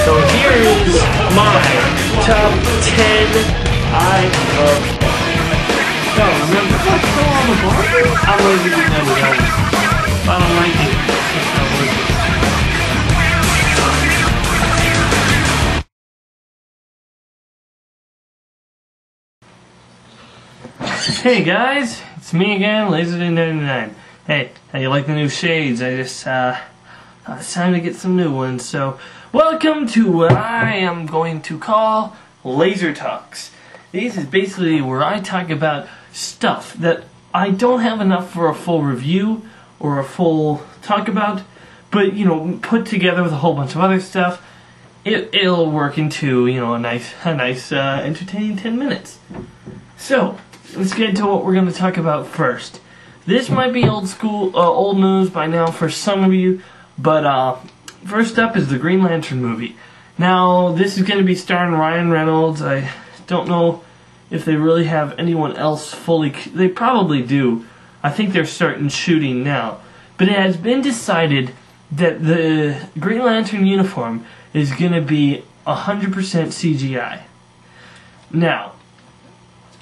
So here is my top 10 I love. No, remember what's still on the bar? I'm lazy to know that. If I don't like it, it's just not worth it. Hey guys, it's me again, Lazer99. Hey, how you like the new shades? I just, it's time to get some new ones, so welcome to what I am going to call Lazer Talks. This is basically where I talk about stuff that I don't have enough for a full review or a full talk about, but, you know, put together with a whole bunch of other stuff, it'll work into, you know, a nice, entertaining 10 minutes. So, let's get into what we're going to talk about first. This might be old news by now for some of you, but first up is the Green Lantern movie. Now, this is going to be starring Ryan Reynolds. I don't know if they really have anyone else fully. They probably do. I think they're starting shooting now. But it has been decided that the Green Lantern uniform is going to be 100% CGI. Now,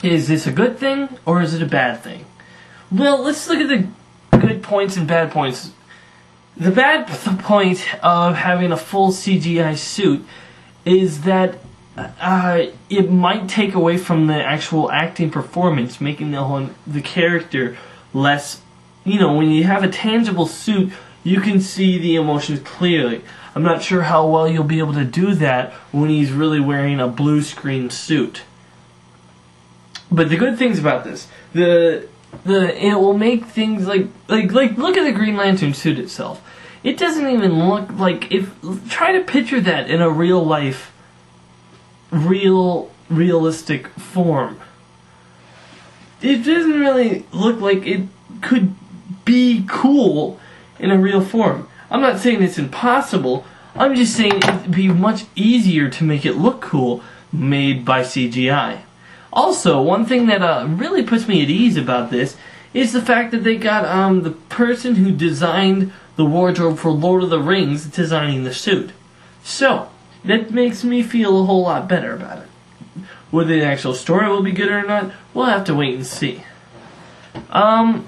is this a good thing or is it a bad thing? Well, let's look at the good points and bad points. The bad point of having a full CGI suit is that it might take away from the actual acting performance, making the character less. You know, when you have a tangible suit, you can see the emotions clearly. I'm not sure how well you'll be able to do that when he's really wearing a blue screen suit. But the good things about this, it will make things like look at the Green Lantern suit itself. It doesn't even look like try to picture that in a realistic form. It doesn't really look like it could be cool in a real form. I'm not saying it's impossible. I'm just saying it'd be much easier to make it look cool made by CGI. Also, one thing that really puts me at ease about this is the fact that they got the person who designed the wardrobe for Lord of the Rings designing the suit. So, that makes me feel a whole lot better about it. Whether the actual story will be good or not, we'll have to wait and see. Then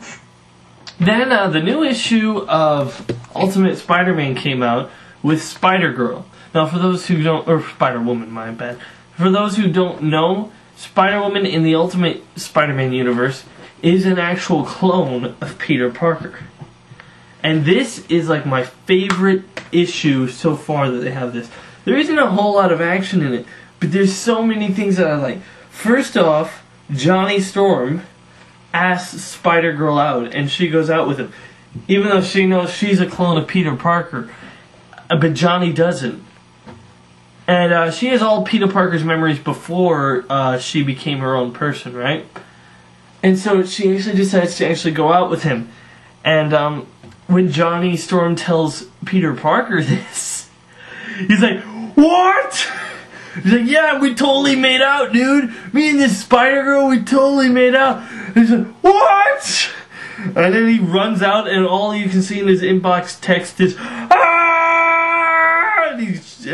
the new issue of Ultimate Spider-Man came out with Spider-Girl. Now, for those who don't, or Spider-Woman, my bad. For those who don't know, Spider-Woman in the Ultimate Spider-Man universe is an actual clone of Peter Parker. And this is like my favorite issue so far that they have this. There isn't a whole lot of action in it, but there's so many things that I like. First off, Johnny Storm asks Spider-Girl out, and she goes out with him. Even though she knows she's a clone of Peter Parker, but Johnny doesn't. And she has all Peter Parker's memories before she became her own person, right? And so she actually decides to actually go out with him. And when Johnny Storm tells Peter Parker this, he's like, "What?" He's like, "Yeah, we totally made out, dude. Me and this Spider-Girl, we totally made out." And he's like, "What?" And then he runs out, and all you can see in his inbox text is, "Ah!" And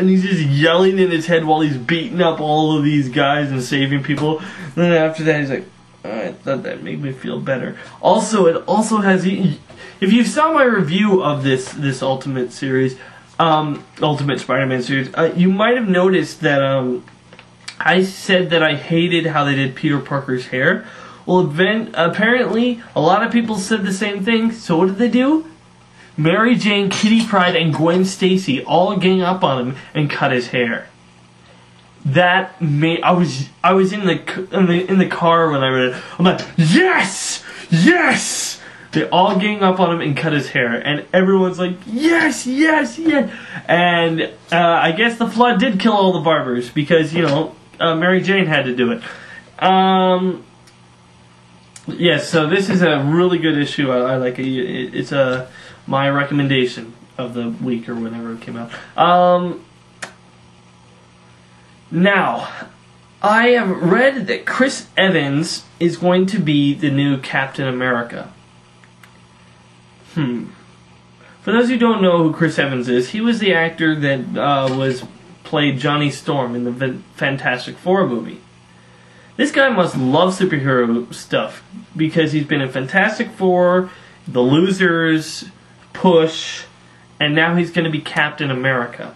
he's just yelling in his head while he's beating up all of these guys and saving people. And then after that, he's like, "I thought that made me feel better." Also, it also has, if you saw my review of this Ultimate series, Ultimate Spider-Man series, you might have noticed that I said that I hated how they did Peter Parker's hair. Well, apparently, a lot of people said the same thing, so what did they do? Mary Jane, Kitty Pryde, and Gwen Stacy all gang up on him and cut his hair. That made I was in the car when I read it. I'm like, yes, yes. They all gang up on him and cut his hair, and everyone's like, yes, yes, yes. And I guess the flood did kill all the barbers because, you know, Mary Jane had to do it. Yes, so this is a really good issue. I like it. It's my recommendation of the week or whenever it came out. Now, I have read that Chris Evans is going to be the new Captain America. For those who don't know who Chris Evans is, he was the actor that was played Johnny Storm in the Fantastic Four movie. This guy must love superhero stuff because he's been in Fantastic Four, The Losers, Push, and now he's going to be Captain America.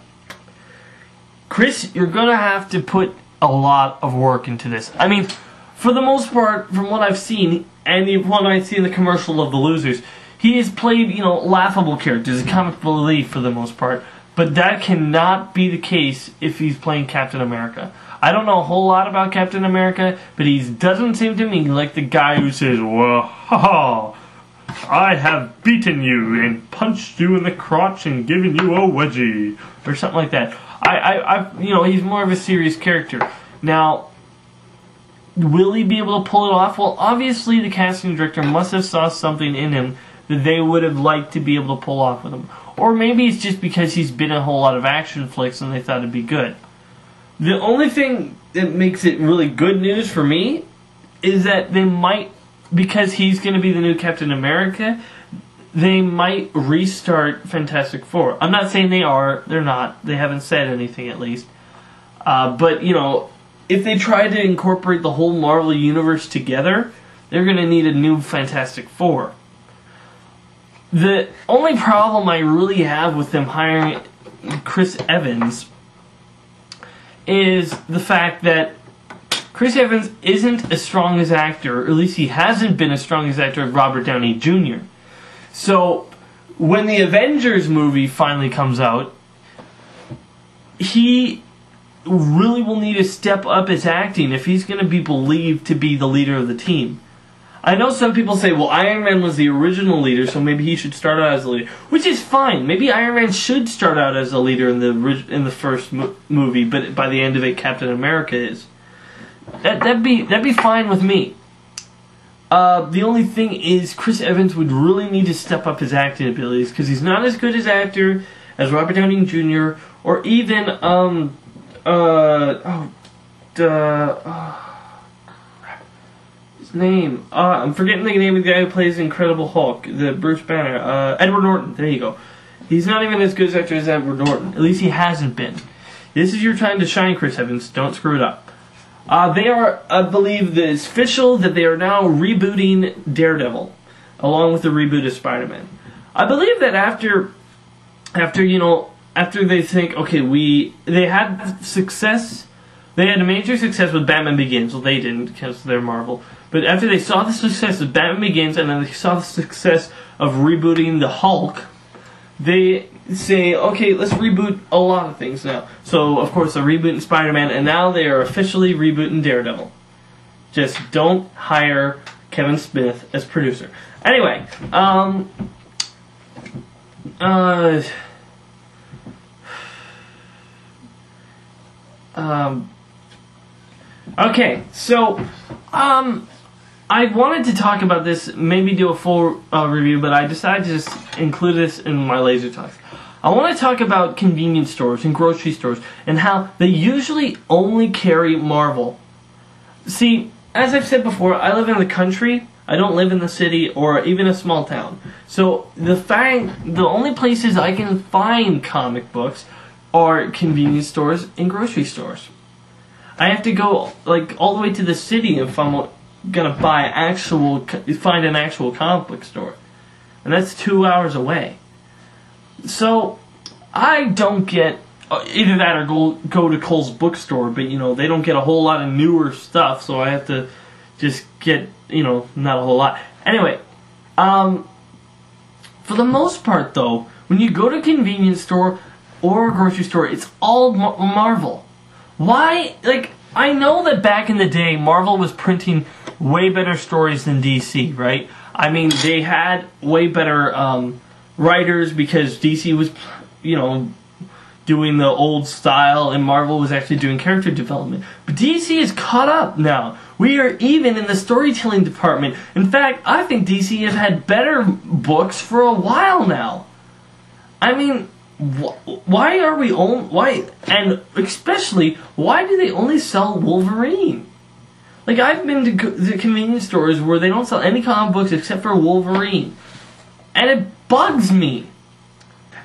Chris, you're going to have to put a lot of work into this. I mean, for the most part, from what I've seen, and what I see in the commercial of The Losers, he has played, laughable characters, a comic relief for the most part. But that cannot be the case if he's playing Captain America. I don't know a whole lot about Captain America, but he doesn't seem to me like the guy who says, well, ha-ha, I have beaten you and punched you in the crotch and given you a wedgie, or something like that. He's more of a serious character. Now, will he be able to pull it off? Well, obviously the casting director must have saw something in him that they would have liked to be able to pull off with him. Or maybe it's just because he's been in a whole lot of action flicks and they thought it'd be good. The only thing that makes it really good news for me is that they might, because he's going to be the new Captain America, they might restart Fantastic Four. I'm not saying they are, they're not, they haven't said anything at least. But, if they try to incorporate the whole Marvel Universe together, they're going to need a new Fantastic Four. The only problem I really have with them hiring Chris Evans is the fact that Chris Evans isn't as strong as actor, or at least he hasn't been as strong as actor as Robert Downey Jr. So, when the Avengers movie finally comes out, he really will need to step up his acting if he's going to be believed to be the leader of the team. I know some people say, well, Iron Man was the original leader, so maybe he should start out as a leader, which is fine. Maybe Iron Man should start out as a leader in the first movie, but by the end of it, Captain America is. That'd be fine with me. The only thing is, Chris Evans would really need to step up his acting abilities because he's not as good as actor as Robert Downey Jr. or even name. I'm forgetting the name of the guy who plays Incredible Hulk, the Bruce Banner. Edward Norton. There you go. He's not even as good as actor as Edward Norton. At least he hasn't been. This is your time to shine, Chris Evans. Don't screw it up. They are, I believe, it's official that they are now rebooting Daredevil, along with the reboot of Spider-Man. I believe that after they think, okay, they had success. They had a major success with Batman Begins. Well, they didn't because they're Marvel. But after they saw the success of Batman Begins and then they saw the success of rebooting the Hulk, they say, okay, let's reboot a lot of things now. So, of course, they're rebooting Spider-Man, and now they are officially rebooting Daredevil. Just don't hire Kevin Smith as producer. Anyway, okay, so, I wanted to talk about this, maybe do a full review, but I decided to just include this in my Lazer Talks. I want to talk about convenience stores and grocery stores and how they usually only carry Marvel. See, as I've said before, I live in the country. I don't live in the city or even a small town. So the only places I can find comic books are convenience stores and grocery stores. I have to go all the way to the city if I'm gonna find an actual comic book store, and that's 2 hours away. So I don't get either that or go to Kohl's bookstore, but they don't get a whole lot of newer stuff, so I have to just get not a whole lot. Anyway, for the most part though, when you go to a convenience store or a grocery store, it's all Marvel. Why? I know that back in the day, Marvel was printing way better stories than DC, right? I mean, they had way better writers because DC was, doing the old style and Marvel was actually doing character development. But DC is caught up now. We are even in the storytelling department. In fact, I think DC has had better books for a while now. I mean, why and especially, why do they only sell Wolverine? I've been to the convenience stores where they don't sell any comic books except for Wolverine. And it bugs me.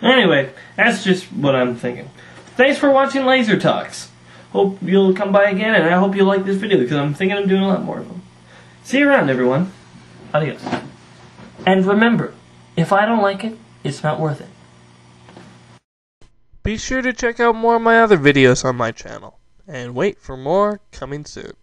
Anyway, that's just what I'm thinking. thanks for watching Laser Talks. Hope you'll come by again, and I hope you like this video, because I'm thinking of doing a lot more of them. See you around, everyone. Adios. And remember, if I don't like it, it's not worth it. Be sure to check out more of my other videos on my channel, and wait for more coming soon.